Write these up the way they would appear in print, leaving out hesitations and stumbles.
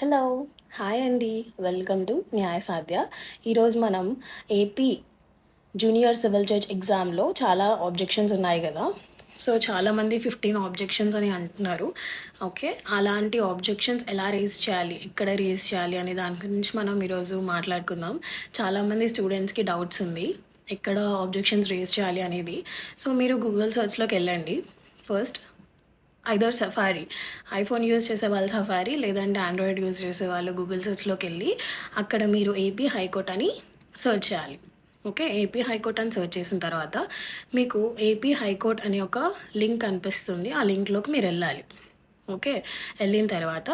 Hello! Hi అండి. Welcome to Nyayasadhya. ఈరోజు మనం ఏపీ జూనియర్ సివిల్ జడ్జ్ ఎగ్జామ్‌లో చాలా ఆబ్జెక్షన్స్ ఉన్నాయి గదా! సో, చాలామంది 15 ఆబ్జెక్షన్స్ అని అంటున్నారు. ఓకే. అలాంటి ఆబ్జెక్షన్స్ ఎలా రేజ్ చేయాలి? ఎక్కడ రేజ్ చేయాలి? అనే దాని గురించి మనం ఈరోజు మాట్లాడుకుందాం. చాలామంది స్టూడెంట్స్‌కి డౌట్స్ ఉంది. ఎక్కడ ఆబ్జెక్షన్స్ రేజ్ చేయాలి అనేది. సో, మీరు గూగుల్ సెర్చ్‌లోకెళ్ళండి first. Either Safari. IPhone use చేసేవాళ్ళు సఫారీ, లేదంటే ఆండ్రాయిడ్ యూజ్ చేసేవాళ్ళు గూగుల్ సెర్చ్‌లోకెళ్ళి అక్కడ మీరు ఏపీ హైకోర్ట్ అని సెర్చ్ చేయాలి. ఓకే. ఏపీ హైకోర్ట్ అని సెర్చ్ చేసిన తర్వాత మీకు ఏపీ హైకోర్ట్ అనే ఒక లింక్ కనిపిస్తుంది. ఆ లింక్‌లోకి మీరెళ్ళాలి. ఓకే. ఎళ్ళిన తర్వాత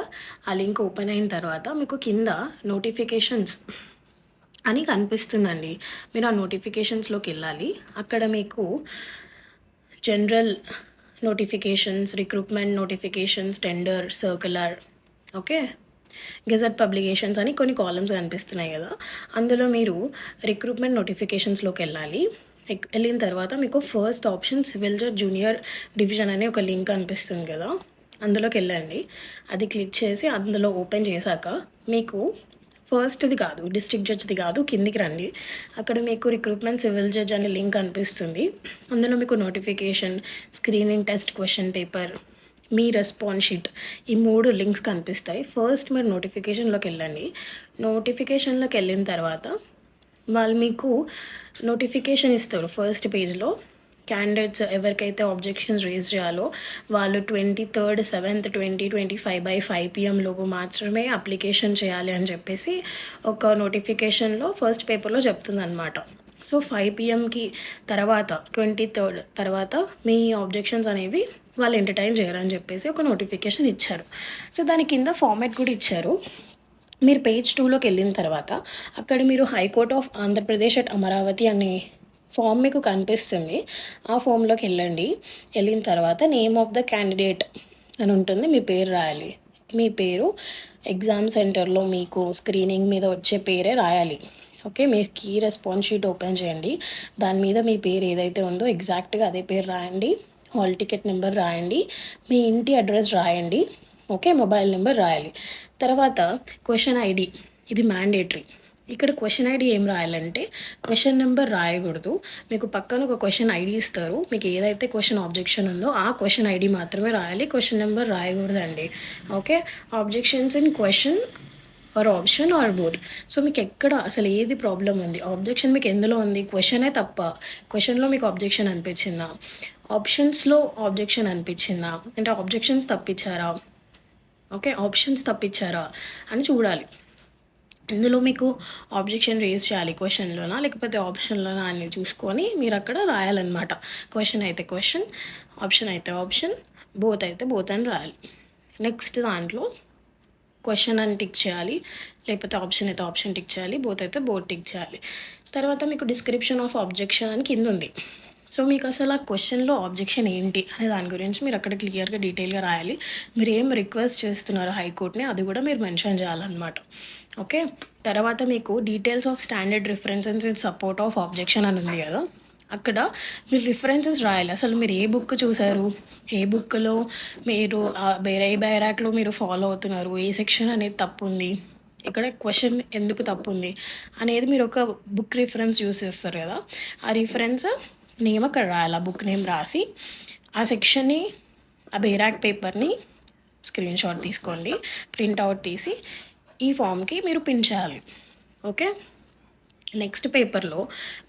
ఆ లింక్ ఓపెన్ అయిన తర్వాత మీకు కింద నోటిఫికేషన్స్ అని కనిపిస్తుందండి. మీరు ఆ నోటిఫికేషన్స్‌లోకెళ్ళాలి. అక్కడ మీకు general notifications, recruitment notifications, tender, circular, okay. Gazette publications అని కొన్ని కాలమ్స్ కనిపిస్తున్నాయి గదా! అందులో మీరు రిక్రూట్మెంట్ నోటిఫికేషన్స్‌లోకెళ్ళాలి. ఎళ్ళిన తర్వాత మీకు first option civil judge junior division అనే ఒక లింక్ కనిపిస్తుంది గదా! అందులోకెళ్ళండి. అది క్లిక్ చేసి అందులో ఓపెన్ చేశాక మీకు ఫస్ట్‌ది కాదు, డిస్ట్రిక్ట్ జడ్జ్‌ది కాదు, కిందికి రండి. అక్కడ మీకు రిక్రూట్మెంట్ సివిల్ జడ్జ్ అనే లింక్ కనిపిస్తుంది. అందులో మీకు notification, screening test question paper, మీ రెస్పాన్స్ షీట్ ఈ 3 లింక్స్ కనిపిస్తాయి. ఫస్ట్ మీరు నోటిఫికేషన్‌లోకెళ్ళండి. నోటిఫికేషన్‌లోకెళ్ళిన తర్వాత వాళ్ళు మీకు నోటిఫికేషన్ ఇస్తారు ఫస్ట్ పేజ్‌లో. క్యాండిడేట్స్ ఎవరికైతే ఆబ్జెక్షన్స్ రేజ్ చేయాలో వాళ్ళు 23rd 7th 2025 బై 5 PM లోపు మాత్రమే అప్లికేషన్ చేయాలి అని చెప్పేసి ఒక నోటిఫికేషన్‌లో ఫస్ట్ పేపర్‌లో చెప్తుందనమాట. సో, 5 PMకి తర్వాత 23rd తర్వాత మీ ఆబ్జెక్షన్స్ అనేవి వాళ్ళు ఎంటర్‌టైన్ చేయరని చెప్పేసి ఒక నోటిఫికేషన్ ఇచ్చారు. సో, దాని కింద ఫార్మాట్ కూడా ఇచ్చారు. మీరు పేజ్ 2లోకెళ్ళిన తర్వాత అక్కడ మీరు high court of Andhra Pradesh at Amaravati అనే ఫామ్ మీకు కనిపిస్తుంది. ఆ ఫామ్‌లోకెళ్ళండి. ఎళ్ళిన తర్వాత నేమ్ ఆఫ్ ద క్యాండిడేట్ అని ఉంటుంది. మీ పేరు రాయాలి. మీ పేరు ఎగ్జామ్ సెంటర్‌లో మీకు స్క్రీనింగ్ మీద వచ్చే పేరే రాయాలి. ఓకే. మీ కీ రెస్పాన్స్ షీట్ ఓపెన్ చేయండి. దాని మీద మీ పేరు ఏదైతే ఉందో ఎగ్జాక్ట్‌గా అదే పేరు రాయండి. హాల్ టికెట్ నెంబర్ రాయండి. మీ ఇంటి అడ్రస్ రాయండి. ఓకే. మొబైల్ నెంబర్ రాయాలి. తర్వాత క్వెషన్ ఐడీ ఇది మ్యాండేటరీ. ఇక్కడ క్వెషన్ ఐడీ ఏం రాయాలంటే క్వెషన్ నెంబర్ రాయకూడదు. మీకు పక్కన ఒక క్వెషన్ ఐడీ ఇస్తారు. మీకు ఏదైతే క్వెషన్ ఆబ్జెక్షన్ ఉందో ఆ క్వెషన్ ఐడీ మాత్రమే రాయాలి. క్వెషన్ నెంబర్ రాయకూడదండి. Okay. Objections in question or option or both. So, మీకు ఎక్కడ అసలు ఏది ప్రాబ్లమ్ ఉంది? ఆబ్జెక్షన్ మీకు ఎందులో ఉంది? క్వెషనే తప్ప. క్వెషన్‌లో మీకు ఆబ్జెక్షన్ అనిపించిందా? ఆప్షన్స్‌లో ఆబ్జెక్షన్ అనిపించిందా? అంటే ఆబ్జెక్షన్స్ తప్పించారా? ఓకే. ఆప్షన్స్ తప్పించారా అని చూడాలి. ఇందులో మీకు ఆబ్జెక్షన్ రేజ్ చేయాలి క్వెషన్‌లోనా? లేకపోతే ఆప్షన్‌లోనా అని చూసుకొని మీరక్కడ రాయాలనమాట. క్వెషన్ అయితే క్వెషన్, ఆప్షన్ అయితే ఆప్షన్, బోత్ అయితే బోత్ అని రాయాలి. నెక్స్ట్ దాంట్లో క్వెషన్ అని టిక్ చేయాలి. లేకపోతే ఆప్షన్ అయితే ఆప్షన్ టిక్ చేయాలి. బోత్ అయితే బోత్ టిక్ చేయాలి. తర్వాత మీకు డిస్క్రిప్షన్ ఆఫ్ ఆబ్జెక్షన్ అని కిందుంది. సో, మీకసలు ఆ క్వెషన్‌లో ఆబ్జెక్షన్ ఏంటి అనే దాని గురించి మీరక్కడ క్లియర్‌గా డీటెయిల్‌గా రాయాలి. మీరేం రిక్వెస్ట్ చేస్తున్నారో హైకోర్ట్‌ని అది కూడా మీరు మెన్షన్ చేయాలనమాట. ఓకే. తర్వాత మీకు details of standard references in support of objection అని ఉంది కదా! అక్కడ మీరు రిఫరెన్సెస్ రాయాలి. అసలు మీరు ఏ బుక్ చూసారు? ఏ బుక్‌లో మీరు ఏ బైరాక్‌లో మీరు ఫాలో అవుతున్నారు? ఏ సెక్షన్ అనేది తప్పుంది? ఇక్కడ క్వెషన్ ఎందుకు తప్పుంది? అనేది మీరు ఒక బుక్ రిఫరెన్స్ యూజ్ చేస్తారు కదా! ఆ రిఫరెన్స్ నేమ్ అక్కడ రాయాలి. ఆ బుక్ నేమ్ రాసి ఆ సెక్షన్‌ని ఆ బైరాక్ పేపర్‌ని స్క్రీన్‌షాట్ తీసుకోండి. ప్రింట్ ఔట్ తీసి ఈ ఫామ్‌కి మీరు పిన్ చేయాలి. ఓకే. నెక్స్ట్ పేపర్‌లో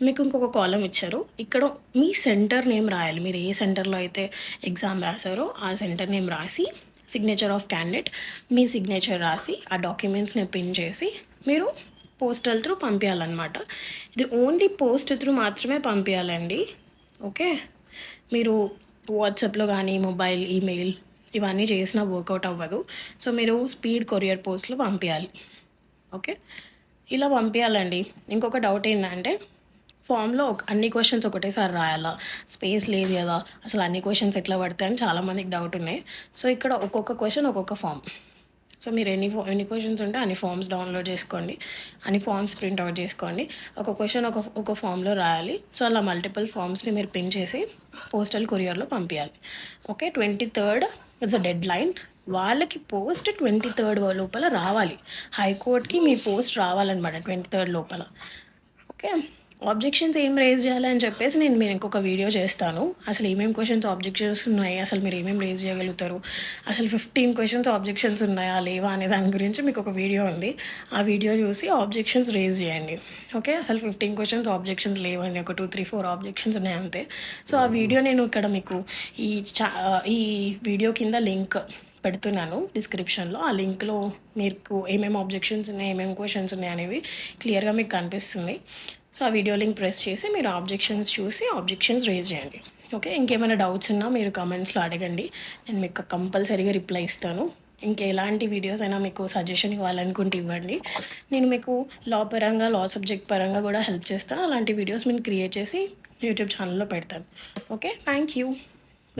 మీకు ఇంకొక కాలమ్ ఇచ్చారు. ఇక్కడ మీ సెంటర్ నేమ్ రాయాలి. మీరు ఏ సెంటర్‌లో అయితే ఎగ్జామ్ రాసారో ఆ సెంటర్ నేమ్ రాసి, signature of candidate me signature రాసి, ఆ డాక్యుమెంట్స్‌ని పిన్ చేసి మీరు పోస్టల్ త్రూ పంపియాలనమాట. ఇది ఓన్లీ పోస్ట్ త్రూ మాత్రమే పంపియాలండి. ఓకే. మీరు వాట్సాప్‌లో గానీ, మొబైల్, ఈమెయిల్ ఇవన్నీ చేసినా వర్కౌట్ అవ్వదు. సో, మీరు స్పీడ్ కొరియర్ పోస్ట్‌లో పంపియాలి. ఓకే. ఇలా పంపియాలండి. ఇంకొక డౌట్ ఏందంటే ఫామ్‌లో అన్ని క్వెషన్స్ ఒకటేసారి రాయాలా? స్పేస్ లేదు గదా! అసలు అన్ని క్వెషన్స్ ఎట్లా పడతాయని చాలామందికి డౌట్ ఉన్నాయి. సో, ఇక్కడ ఒక్కొక్క క్వెషన్ ఒక్కొక్క ఫామ్. సో, మీరు ఎన్ని క్వెషన్స్ ఉంటే అన్ని ఫామ్స్ డౌన్‌లోడ్ చేసుకోండి. అన్ని ఫామ్స్ ప్రింట్ ఔట్ చేసుకోండి. ఒక క్వెషన్ ఒక ఫామ్‌లో రాయాలి. సో, అలా మల్టిపుల్ ఫామ్స్‌ని మీరు పిన్ చేసి పోస్టల్ కొరియర్‌లో పంపియాలి. Okay. 23rd is the deadline. వాళ్ళకి పోస్ట్ 23rd లోపల రావాలి. హైకోర్టుకి మీ పోస్ట్ రావాలన్నమాట 23rd లోపల. ఓకే. ఆబ్జెక్షన్స్ ఏం రేజ్ చేయాలి అని చెప్పేసి నేను మీరు ఇంకొక వీడియో చేస్తాను. అసలు ఏమేమి క్వశ్చన్స్ ఆబ్జెక్షన్స్ ఉన్నాయి, అసలు మీరు ఏమేమి రేజ్ చేయగలుగుతారు, అసలు 15 క్వశ్చన్స్ ఆబ్జెక్షన్స్ ఉన్నాయా లేవా అనే దాని గురించి మీకు ఒక వీడియో ఉంది. ఆ వీడియో చూసి ఆబ్జెక్షన్స్ రేజ్ చేయండి. ఓకే. అసలు 15 క్వశ్చన్స్ ఆబ్జెక్షన్స్ లేవండి, ఒక 2, 3, 4 ఆబ్జెక్షన్స్ ఉన్నాయి అంతే. సో ఆ వీడియో నేను ఇక్కడ మీకు ఈ ఈ వీడియో కింద లింక్ పెడుతున్నాను డిస్క్రిప్షన్లో. ఆ లింక్లో మీకు ఏమేమి ఆబ్జెక్షన్స్ ఉన్నాయి, ఏమేమి క్వశ్చన్స్ ఉన్నాయి అనేవి క్లియర్గా మీకు కనిపిస్తుంది. సో ఆ వీడియో లింక్ ప్రెస్ చేసి మీరు ఆబ్జెక్షన్స్ చూసి ఆబ్జెక్షన్స్ రేజ్ చేయండి. ఓకే. ఇంకేమైనా డౌట్స్ ఉన్నా మీరు కామెంట్స్లో అడగండి, నేను మీకు కంపల్సరీగా రిప్లై ఇస్తాను. ఇంకెలాంటి వీడియోస్ అయినా మీకు సజెషన్ ఇవ్వాలనుకుంటే ఇవ్వండి, నేను మీకు లా పరంగా, లా సబ్జెక్ట్ పరంగా కూడా హెల్ప్ చేస్తాను. అలాంటి వీడియోస్ నేను క్రియేట్ చేసి యూట్యూబ్ ఛానల్లో పెడతాను. Okay. Thank you.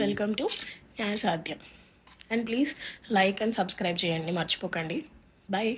Welcome to Nyaya Sadhya. And please like and subscribe చేయండి, మర్చిపోకండి. బాయ్.